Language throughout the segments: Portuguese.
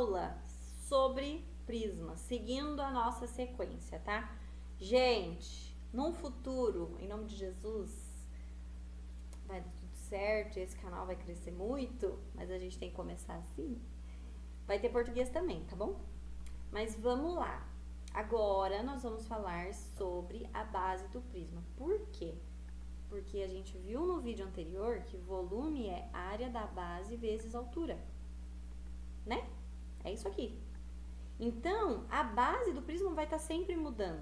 aula sobre prisma, seguindo a nossa sequência, tá? Gente, num futuro, em nome de Jesus, vai dar tudo certo, esse canal vai crescer muito, mas a gente tem que começar assim. Vai ter português também, tá bom? Mas vamos lá. Agora nós vamos falar sobre a base do prisma. Por quê? Porque a gente viu no vídeo anterior que volume é área da base vezes altura, né? É isso aqui. Então, a base do prisma vai estar sempre mudando.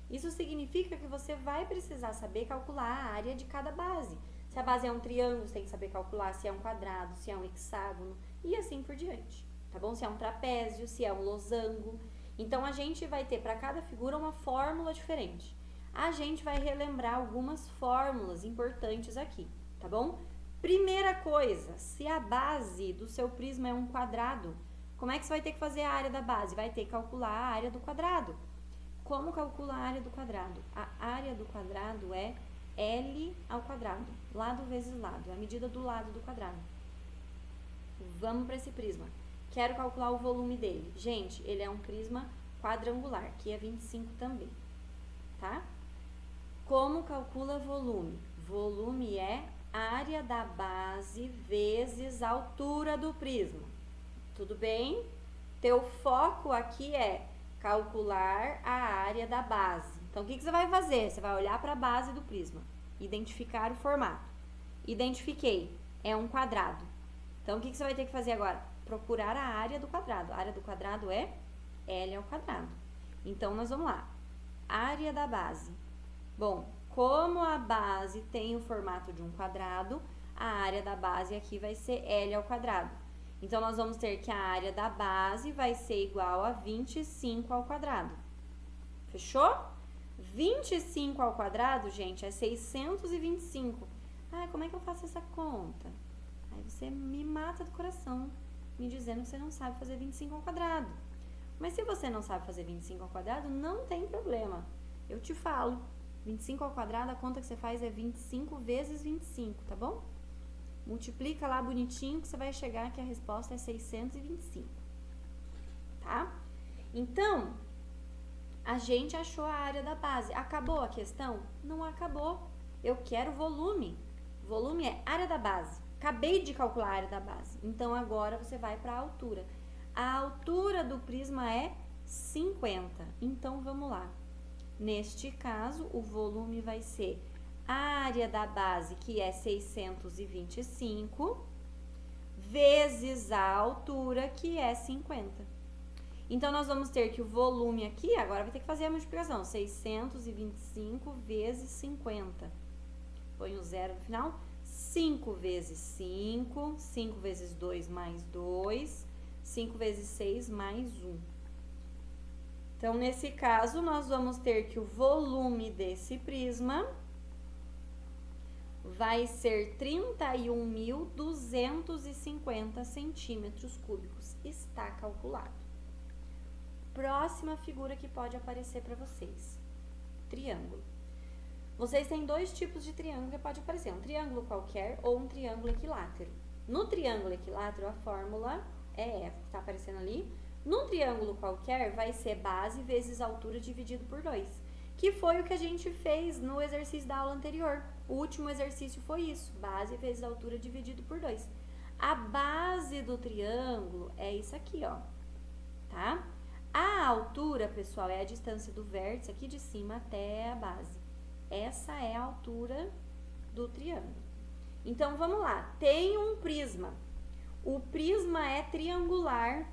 Isso significa que você vai precisar saber calcular a área de cada base. Se a base é um triângulo, você tem que saber calcular se é um quadrado, se é um hexágono e assim por diante, tá bom? Se é um trapézio, se é um losango. Então, a gente vai ter para cada figura uma fórmula diferente. A gente vai relembrar algumas fórmulas importantes aqui, tá bom? Primeira coisa, se a base do seu prisma é um quadrado, como é que você vai ter que fazer a área da base? Vai ter que calcular a área do quadrado. Como calcula a área do quadrado? A área do quadrado é L ao quadrado, lado vezes lado, é a medida do lado do quadrado. Vamos para esse prisma. Quero calcular o volume dele. Gente, ele é um prisma quadrangular, que é 25 também, tá? Como calcula volume? Volume é área da base vezes a altura do prisma. Tudo bem? Teu foco aqui é calcular a área da base. Então, o que você vai fazer? Você vai olhar para a base do prisma, identificar o formato. Identifiquei, é um quadrado. Então, o que você vai ter que fazer agora? Procurar a área do quadrado. A área do quadrado é L ao quadrado. Então, nós vamos lá. Área da base. Bom, como a base tem o formato de um quadrado, a área da base aqui vai ser L ao quadrado. Então, nós vamos ter que a área da base vai ser igual a 25 ao quadrado. Fechou? 25 ao quadrado, gente, é 625. Ah, como é que eu faço essa conta? Aí você me mata do coração, me dizendo que você não sabe fazer 25 ao quadrado. Mas se você não sabe fazer 25 ao quadrado, não tem problema. Eu te falo. 25 ao quadrado, a conta que você faz é 25 vezes 25, tá bom? Multiplica lá bonitinho que você vai chegar que a resposta é 625, tá? Então, a gente achou a área da base. Acabou a questão? Não acabou. Eu quero volume. Volume é área da base. Acabei de calcular a área da base. Então, agora você vai para a altura. A altura do prisma é 50. Então, vamos lá. Neste caso, o volume vai ser a área da base, que é 625, vezes a altura, que é 50. Então, nós vamos ter que o volume aqui, agora vai ter que fazer a multiplicação, 625 vezes 50. Põe o zero no final. 5 vezes 5, 5 vezes 2 mais 2, 5 vezes 6 mais 1. Então, nesse caso, nós vamos ter que o volume desse prisma vai ser 31.250 centímetros cúbicos. Está calculado. Próxima figura que pode aparecer para vocês. Triângulo. Vocês têm dois tipos de triângulo que pode aparecer. Um triângulo qualquer ou um triângulo equilátero. No triângulo equilátero, a fórmula é essa que está aparecendo ali. Num triângulo qualquer, vai ser base vezes altura dividido por 2, que foi o que a gente fez no exercício da aula anterior. O último exercício foi isso, base vezes altura dividido por 2. A base do triângulo é isso aqui, ó, tá? A altura, pessoal, é a distância do vértice aqui de cima até a base. Essa é a altura do triângulo. Então, vamos lá. Tem um prisma. O prisma é triangular.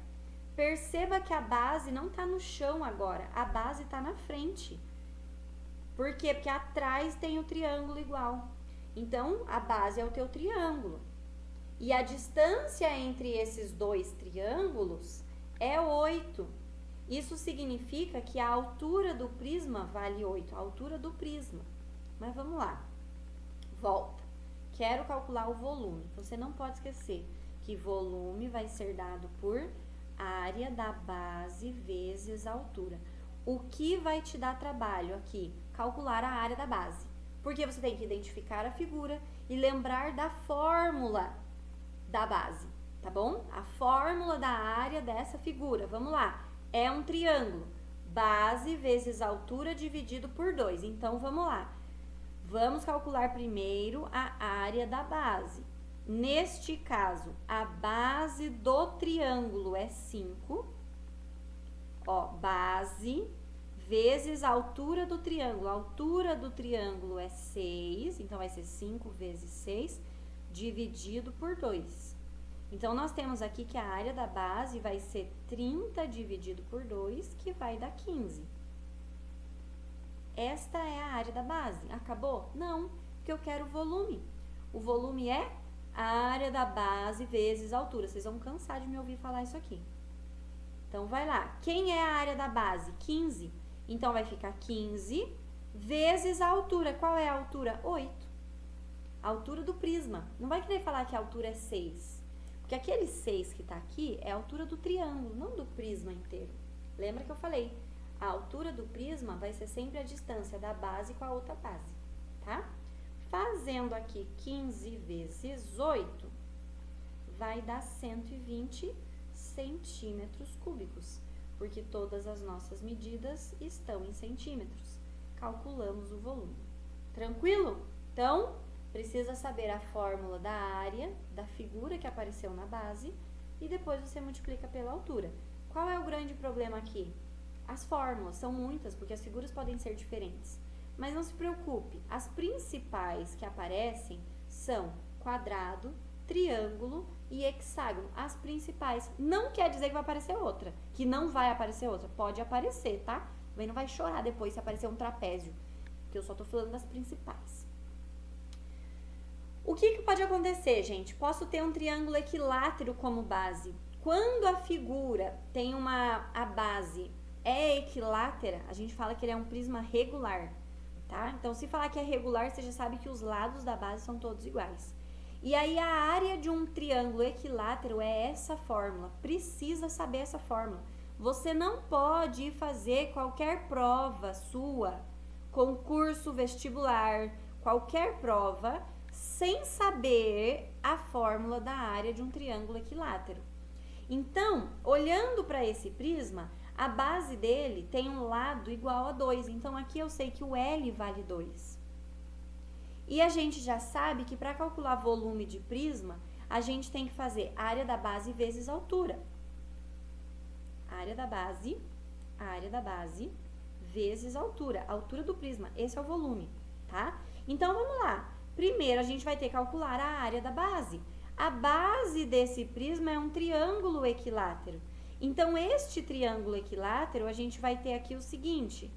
Perceba que a base não está no chão agora, a base está na frente. Por quê? Porque atrás tem o triângulo igual. Então, a base é o teu triângulo. E a distância entre esses dois triângulos é 8. Isso significa que a altura do prisma vale 8, a altura do prisma. Mas vamos lá. Volta. Quero calcular o volume. Você não pode esquecer que volume vai ser dado por área da base vezes a altura. O que vai te dar trabalho aqui? Calcular a área da base. Porque você tem que identificar a figura e lembrar da fórmula da base, tá bom? A fórmula da área dessa figura, vamos lá, é um triângulo, base vezes altura dividido por 2. Então, vamos lá, vamos calcular primeiro a área da base. Neste caso, a base do triângulo é 5, ó, base vezes a altura do triângulo. A altura do triângulo é 6, então vai ser 5 vezes 6, dividido por 2. Então, nós temos aqui que a área da base vai ser 30 dividido por 2, que vai dar 15. Esta é a área da base. Acabou? Não, porque eu quero o volume. O volume é a área da base vezes a altura. Vocês vão cansar de me ouvir falar isso aqui. Então, vai lá. Quem é a área da base? 15. Então, vai ficar 15 vezes a altura. Qual é a altura? 8. A altura do prisma. Não vai querer falar que a altura é 6. Porque aquele 6 que tá aqui é a altura do triângulo, não do prisma inteiro. Lembra que eu falei? A altura do prisma vai ser sempre a distância da base com a outra base, tá? Fazendo aqui 15 vezes 8, vai dar 120 centímetros cúbicos, porque todas as nossas medidas estão em centímetros. Calculamos o volume. Tranquilo? Então, precisa saber a fórmula da área, da figura que apareceu na base, e depois você multiplica pela altura. Qual é o grande problema aqui? As fórmulas são muitas, porque as figuras podem ser diferentes. Mas não se preocupe, as principais que aparecem são quadrado, triângulo e hexágono. As principais. Não quer dizer que vai aparecer outra, que não vai aparecer outra. Pode aparecer, tá? Também não vai chorar depois se aparecer um trapézio, porque eu só tô falando das principais. O que pode acontecer, gente? Posso ter um triângulo equilátero como base. Quando a figura tem a base é equilátera, a gente fala que ele é um prisma regular, tá? Então, se falar que é regular, você já sabe que os lados da base são todos iguais. E aí, a área de um triângulo equilátero é essa fórmula. Precisa saber essa fórmula. Você não pode fazer qualquer prova sua, concurso vestibular, qualquer prova, sem saber a fórmula da área de um triângulo equilátero. Então, olhando para esse prisma, a base dele tem um lado igual a 2. Então, aqui eu sei que o L vale 2. E a gente já sabe que para calcular volume de prisma, a gente tem que fazer área da base vezes altura. Área da base vezes altura. A altura do prisma, esse é o volume, tá? Então, vamos lá. Primeiro, a gente vai ter que calcular a área da base. A base desse prisma é um triângulo equilátero. Então, este triângulo equilátero, a gente vai ter aqui o seguinte,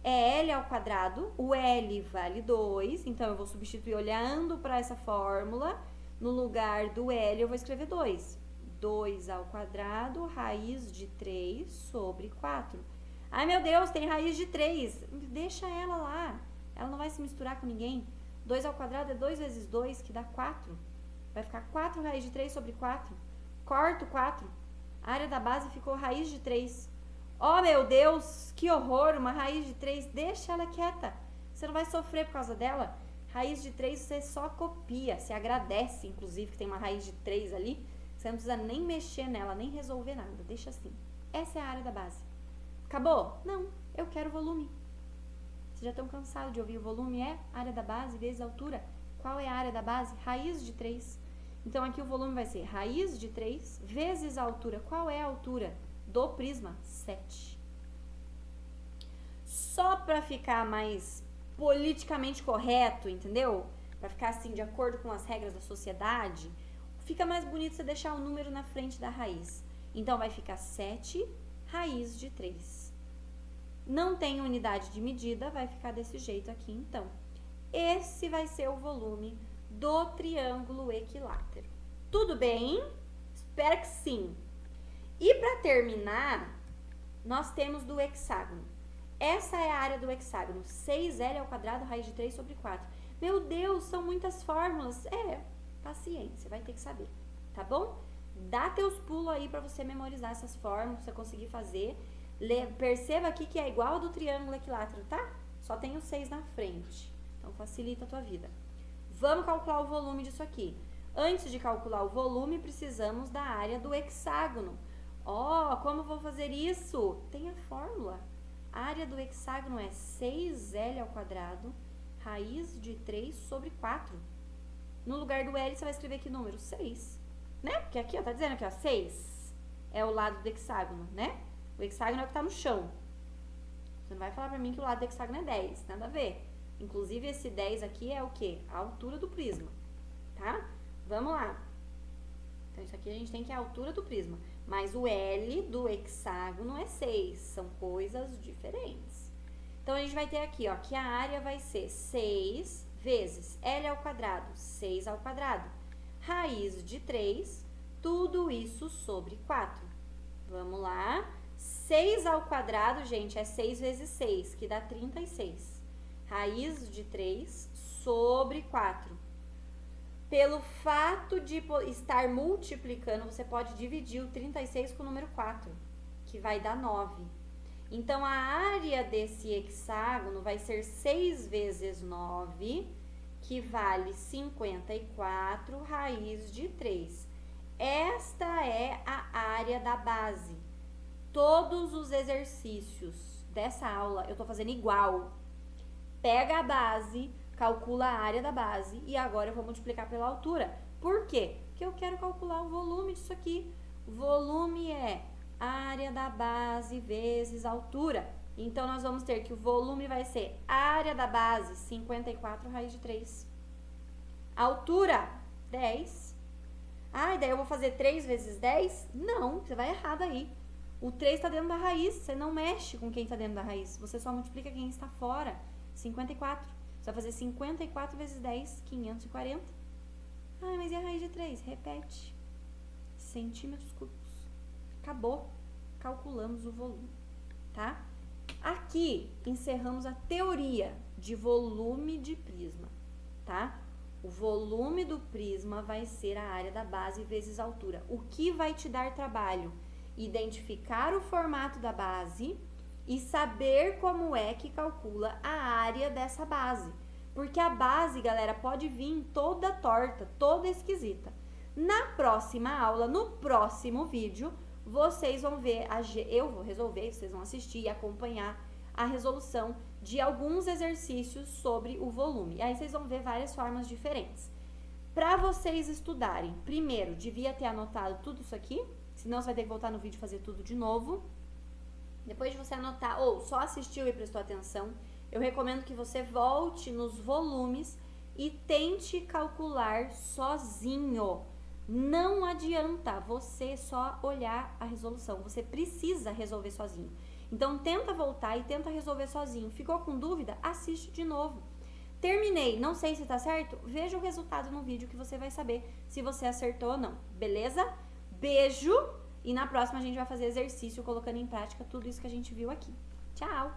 é L ao quadrado, o L vale 2, então eu vou substituir olhando para essa fórmula, no lugar do L eu vou escrever 2. 2 ao quadrado, raiz de 3 sobre 4. Ai, meu Deus, tem raiz de 3, deixa ela lá, ela não vai se misturar com ninguém. 2 ao quadrado é 2 vezes 2, que dá 4. Vai ficar 4 raiz de 3 sobre 4. Corto 4. A área da base ficou raiz de 3. Oh, meu Deus, que horror, uma raiz de 3. Deixa ela quieta. Você não vai sofrer por causa dela. Raiz de 3 você só copia. Você agradece, inclusive, que tem uma raiz de 3 ali. Você não precisa nem mexer nela, nem resolver nada. Deixa assim. Essa é a área da base. Acabou? Não, eu quero volume. Vocês já estão cansados de ouvir o volume? É área da base vezes altura. Qual é a área da base? Raiz de 3. Então, aqui o volume vai ser raiz de 3 vezes a altura. Qual é a altura do prisma? 7. Só para ficar mais politicamente correto, entendeu? Para ficar assim, de acordo com as regras da sociedade, fica mais bonito você deixar o número na frente da raiz. Então, vai ficar 7 raiz de 3. Não tem unidade de medida, vai ficar desse jeito aqui, então. Esse vai ser o volume do triângulo equilátero. Tudo bem? Espero que sim. E para terminar, nós temos do hexágono. Essa é a área do hexágono. 6L ao quadrado, raiz de 3 sobre 4. Meu Deus, são muitas fórmulas. Paciência, vai ter que saber, tá bom? Dá teus pulos aí para você memorizar essas fórmulas, pra você conseguir fazer. Perceba aqui que é igual ao do triângulo equilátero, tá? Só tem o 6 na frente. Então, facilita a tua vida. Vamos calcular o volume disso aqui. Antes de calcular o volume, precisamos da área do hexágono. Como eu vou fazer isso? Tem a fórmula. A área do hexágono é 6L ao quadrado, raiz de 3 sobre 4. No lugar do L, você vai escrever que número? 6. Né? Porque aqui, ó, tá dizendo aqui, ó, 6 é o lado do hexágono, né? O hexágono é o que tá no chão. Você não vai falar pra mim que o lado do hexágono é 10, nada a ver. Inclusive, esse 10 aqui é o quê? A altura do prisma, tá? Vamos lá. Então, isso aqui a gente tem que é a altura do prisma. Mas o L do hexágono é 6. São coisas diferentes. Então, a gente vai ter aqui, ó, que a área vai ser 6 vezes L ao quadrado, 6 ao quadrado, raiz de 3, tudo isso sobre 4. Vamos lá. 6 ao quadrado, gente, é 6 vezes 6, que dá 36. Raiz de 3 sobre 4. Pelo fato de estar multiplicando, você pode dividir o 36 com o número 4, que vai dar 9. Então, a área desse hexágono vai ser 6 vezes 9, que vale 54, raiz de 3. Esta é a área da base. Todos os exercícios dessa aula eu tô fazendo igual. Pega a base, calcula a área da base e agora eu vou multiplicar pela altura. Por quê? Porque eu quero calcular o volume disso aqui. O volume é área da base vezes altura. Então, nós vamos ter que o volume vai ser área da base, 54 raiz de 3. Altura, 10. E daí eu vou fazer 3 vezes 10? Não, você vai errado aí. O 3 está dentro da raiz, você não mexe com quem está dentro da raiz. Você só multiplica quem está fora, 54. Você vai fazer 54 vezes 10, 540. Mas e a raiz de 3? Repete. Centímetros cúbicos. Acabou. Calculamos o volume, tá? Aqui, encerramos a teoria de volume de prisma, tá? O volume do prisma vai ser a área da base vezes a altura. O que vai te dar trabalho? Identificar o formato da base e saber como é que calcula a área dessa base. Porque a base, galera, pode vir toda torta, toda esquisita. Na próxima aula, no próximo vídeo, vocês vão ver, eu vou resolver, vocês vão assistir e acompanhar a resolução de alguns exercícios sobre o volume. E aí vocês vão ver várias formas diferentes. Para vocês estudarem, primeiro, devia ter anotado tudo isso aqui, senão você vai ter que voltar no vídeo e fazer tudo de novo. Depois de você anotar, ou só assistiu e prestou atenção, eu recomendo que você volte nos volumes e tente calcular sozinho. Não adianta você só olhar a resolução, você precisa resolver sozinho. Então, tenta voltar e tenta resolver sozinho. Ficou com dúvida? Assiste de novo. Terminei, não sei se tá certo? Veja o resultado no vídeo que você vai saber se você acertou ou não, beleza? Beijo! E na próxima a gente vai fazer exercício colocando em prática tudo isso que a gente viu aqui. Tchau!